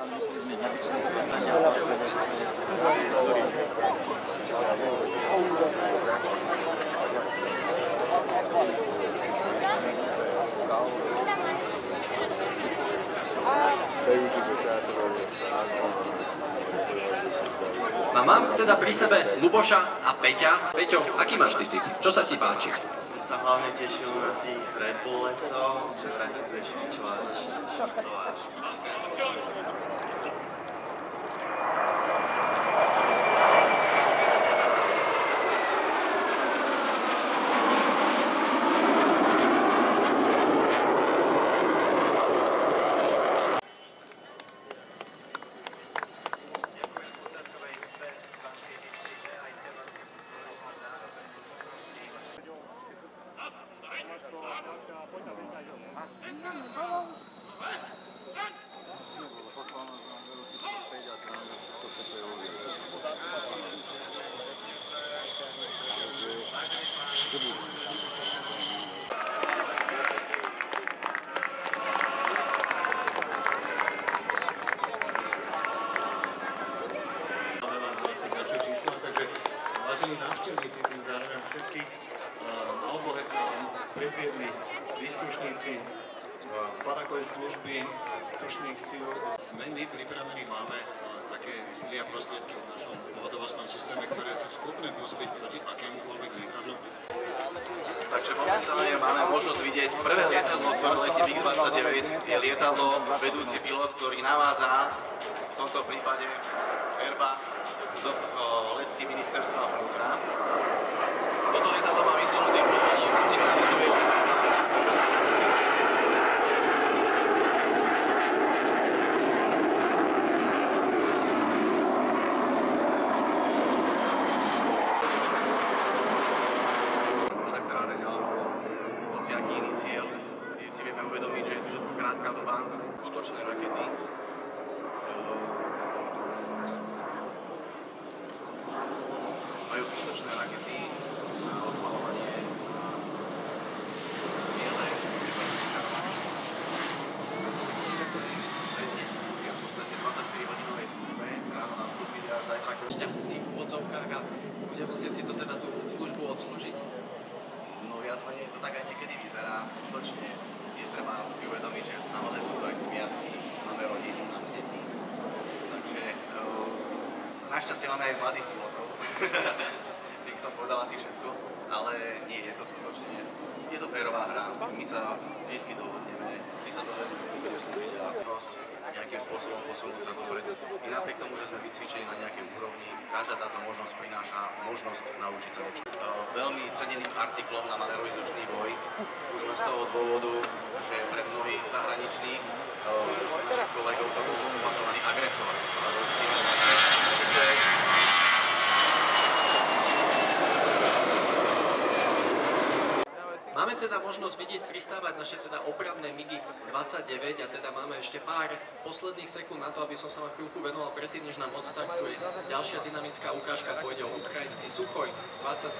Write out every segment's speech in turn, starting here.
No, mám teda pri sebe Luboša a Peťa. Peťo, aký máš ty typ? Čo sa ti páči? Som sa hlavne tešil na tých Red Bullecov, že vraj to budeš fičovať, švarcováš. Vážení návštevníci, tým zároveň všetkých, na oblohe sa predviedli príslušníci padakovej služby, vzdušných síl. Sme my pripravení, máme také síly a prostriedky v našom pohotovostnom systéme, ktoré sú schopné pôsobiť proti akémukoľvek lietadlu. Takže momentálne máme možnosť vidieť prvé lietadlo, ktoré letí MiG-29. Je lietadlo vedúci pilot, ktorý navádza, v tomto prípade Airbus, do letky ministerstva vnútra. Toto lietadlo má vysunutý podvozok a signalizuje, že tu má nastavené. Elektrárne alebo hociaký iný cieľ, si vieme uvedomiť, že je to všetko krátka doba, skutočné rakety. Majú skutočné rakety na odpalovanie ciele s vyčarovaním. Aj dnes slúžia v podstate 24-hodinovej službe, ráno nastúpili až zajtra. Šťastný v odzovkách a bude musieť si to teda tú službu odslúžiť. No viac menej to tak aj niekedy vyzerá. Skutočne je treba si uvedomiť, že naozaj sú to aj sviatky, máme rodiny, máme deti. Takže našťastie máme aj mladých pilotov. Tých som povedal asi všetko, ale nie, je to skutočne, je to férová hra. My sa vždy dohodneme, vždy sa dohodneme, kto bude slúžiť a proste nejakým spôsobom posunúť sa dopredu. I napriek tomu, že sme vycvičení na nejakej úrovni, každá táto možnosť prináša možnosť naučiť sa niečo. Veľmi ceneným artiklom na manévro-vzdušný boj, už len z toho dôvodu, že pre mnohých zahraničných našich kolegov to bol považovaný agresor. Máme teda možnosť vidieť pristávať naše teda opravné MiG-29 a teda máme ešte pár posledných sekúnd na to, aby som sa na chvíľku venoval predtým, než nám odstartuje ďalšia dynamická ukážka, pôjde o ukrajinský Suchoj 27.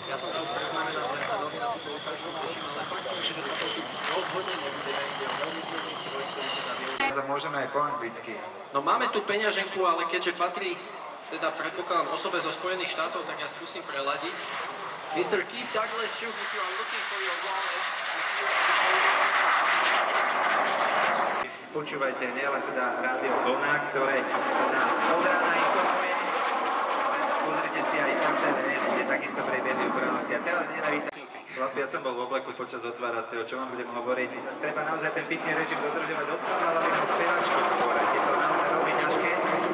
Ja som to už preznamenal, ja sa veľmi na túto ukážku teším, ale faktom je, že sa to rozhodne nebude, ide o veľmi silný stroj, ktorý teda vie. Môžeme aj po anglicky. No máme tu peňaženku, ale keďže patrí, teda predpokladám osobe zo Spojených štátov, tak ja skúsim preladiť. Mr. Keith Douglas Shook, if you are looking for your wallet, it's here at the podium. Počúvajte nielen teda rádio Vlna, ktoré nás od rána informuje, ale pozrite si aj RTVS, kde takisto prebiehli prenosy. A teraz nenavítam. Chlapi, ja som bol v obleku počas otváracieho, čo vám budem hovoriť. Treba naozaj ten pitný režim dodržovať. Odpadávali nám speváčky v zbore. Je to naozaj veľmi ťažké,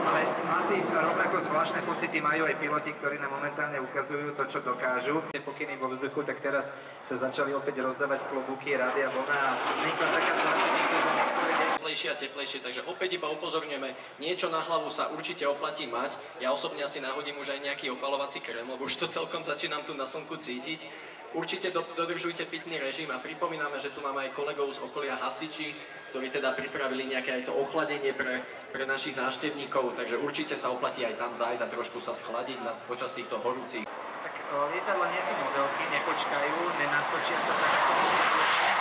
ale asi rovnako zvláštne pocity majú aj piloti, ktorí nám momentálne ukazujú to, čo dokážu. Pokyny vo vzduchu, tak teraz sa začali opäť rozdávať klobúky Rádia Vlna a vznikla taká tlačenica, že niektoré teplejšie a teplejšie, takže opäť iba upozorňujeme, niečo na hlavu sa určite oplatí mať. Ja osobne asi nahodím už aj nejaký opalovací krém, lebo už to celkom začínam tu na slnku cítiť. Určite dodržujte pitný režim a pripomíname, že tu máme aj kolegov z okolia hasiči, ktorí teda pripravili nejaké aj to ochladenie pre našich návštevníkov, takže určite sa oplatí aj tam zájsť a trošku sa schladiť počas týchto horúcich. Tak lietadla nie sú modelky, nepočkajú, nenatočia sa tak ako potrebujeme.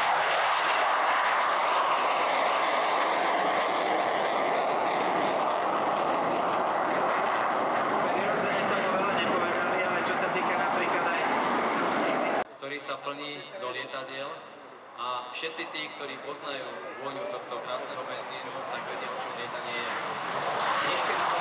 A všetci tí, ktorí poznajú vôňu tohto krásneho benzínu, tak vedia, o čom lietanie je. Niekedy som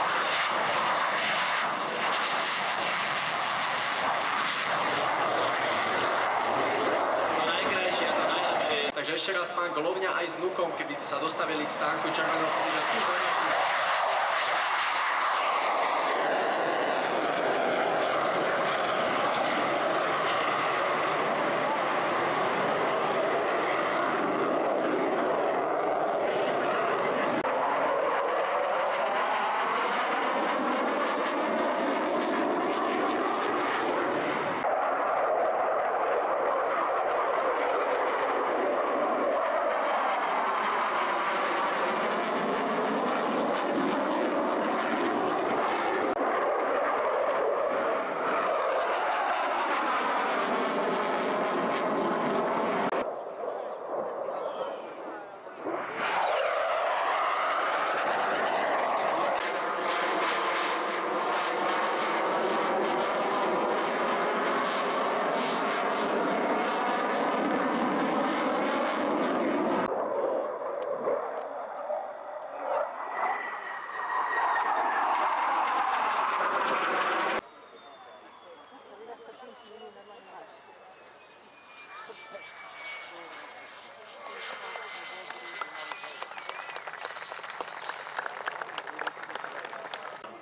to najkrajšie a to najlepšie. Takže ešte raz pán Golovňa aj s vnukom, keby sa dostavili k stánku Červeného kríža, tu za našu.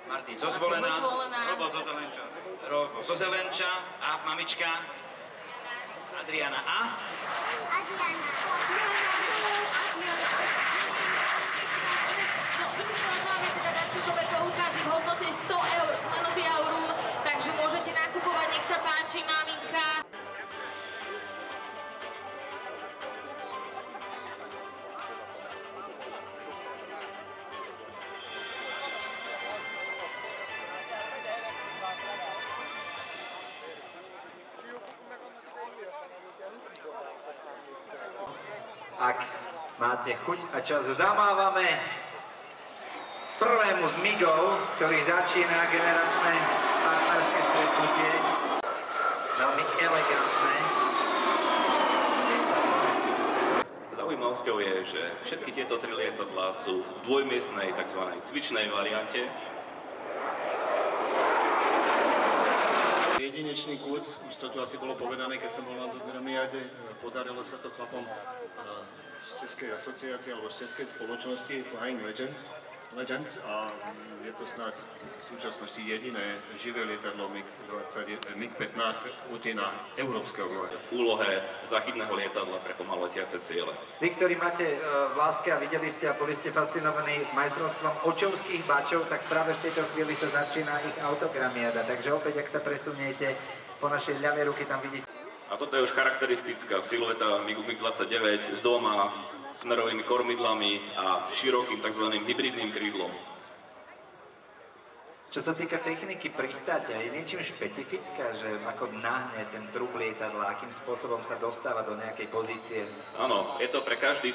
Martin zo Zvolena, Robo zo Zelenča a mamička Adriana a? Adriana. No, my tu vás máme teda darčekové poukazy v hodnote 100 eur, klenoty Aurum, takže môžete nakupovať, nech sa páči, maminka. Ak máte chuť a čas, zamávame prvému z migov, ktorý začína generačné partnerské stretnutie. Veľmi elegantné. Zaujímavosťou je, že všetky tieto tri lietadlá sú v dvojmiestnej tzv. Cvičnej variante. Jedinečný kurz, už to tu asi bolo povedané, keď som bol na Gramiade, podarilo sa to chlapom z Českej asociácie alebo z Českej spoločnosti Flying Legends a je to snáď v súčasnosti jediné živé lietadlo MiG-15 rutina európskeho vojna. V úlohe záchytného lietadla pre pomalu letiace ciele. Vy, ktorí máte v láske a videli ste a boli ste fascinovaní majstrovstvom očovských bačov, tak práve v tejto chvíli sa začína ich autogramiada. Takže opäť, ak sa presuniete po našej ľavej ruky, tam vidíte. A toto je už charakteristická silueta MiGu MiG-29 s dvoma smerovými kormidlami a širokým tzv. Hybridným krídlom. Čo sa týka techniky pristátia, je niečím špecifická, že ako nahne ten trup lietadla, akým spôsobom sa dostáva do nejakej pozície? Áno, je to pre každý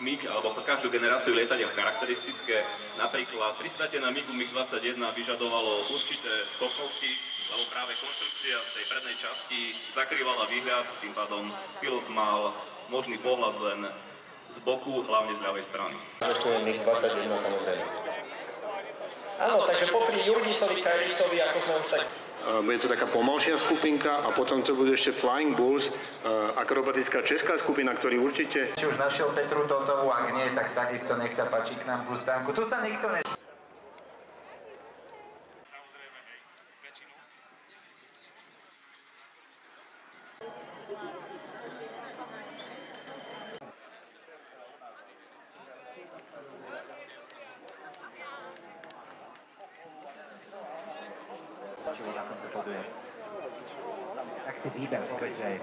MiG alebo pre každú generáciu lietadiel charakteristické. Napríklad pristátie na MiGu MiG-21 vyžadovalo určité schopnosti, lebo práve konštrukcia v tej prednej časti zakrývala výhľad, tým pádom pilot mal možný pohľad len z boku, hlavne z ľavej strany. To je MiG-21 samozrejme. Áno, takže popri Jurgisovi, Kajrisovi, ako sme už tak... Bude to taká pomalšia skupinka a potom to bude ešte Flying Bulls, akrobatická česká skupina, ktorí určite... Či už našiel Petru Totovú, ak nie, tak takisto nech sa páči k nám ku stánku. Tu sa nikto ne... na tomto poduje. Tak si výber, povedz, že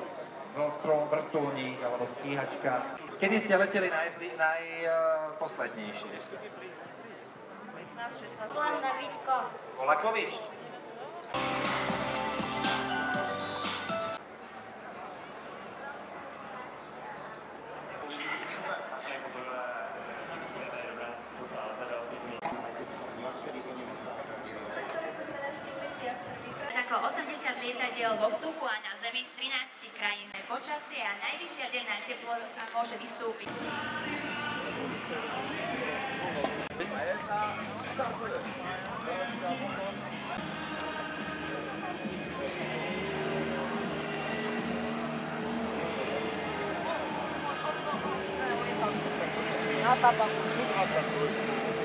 Vltron, vrtuľník alebo stíhačka. Kedy ste leteli najposlednejšie? 15-16. Volám Davidko. Volakovič. Ako 80 lietadiel vo vzduchu a na zemi z 13 krajín. Počasie najvyššia denná teplota môže vystúpiť. Na tabaku sú 20 ľudí.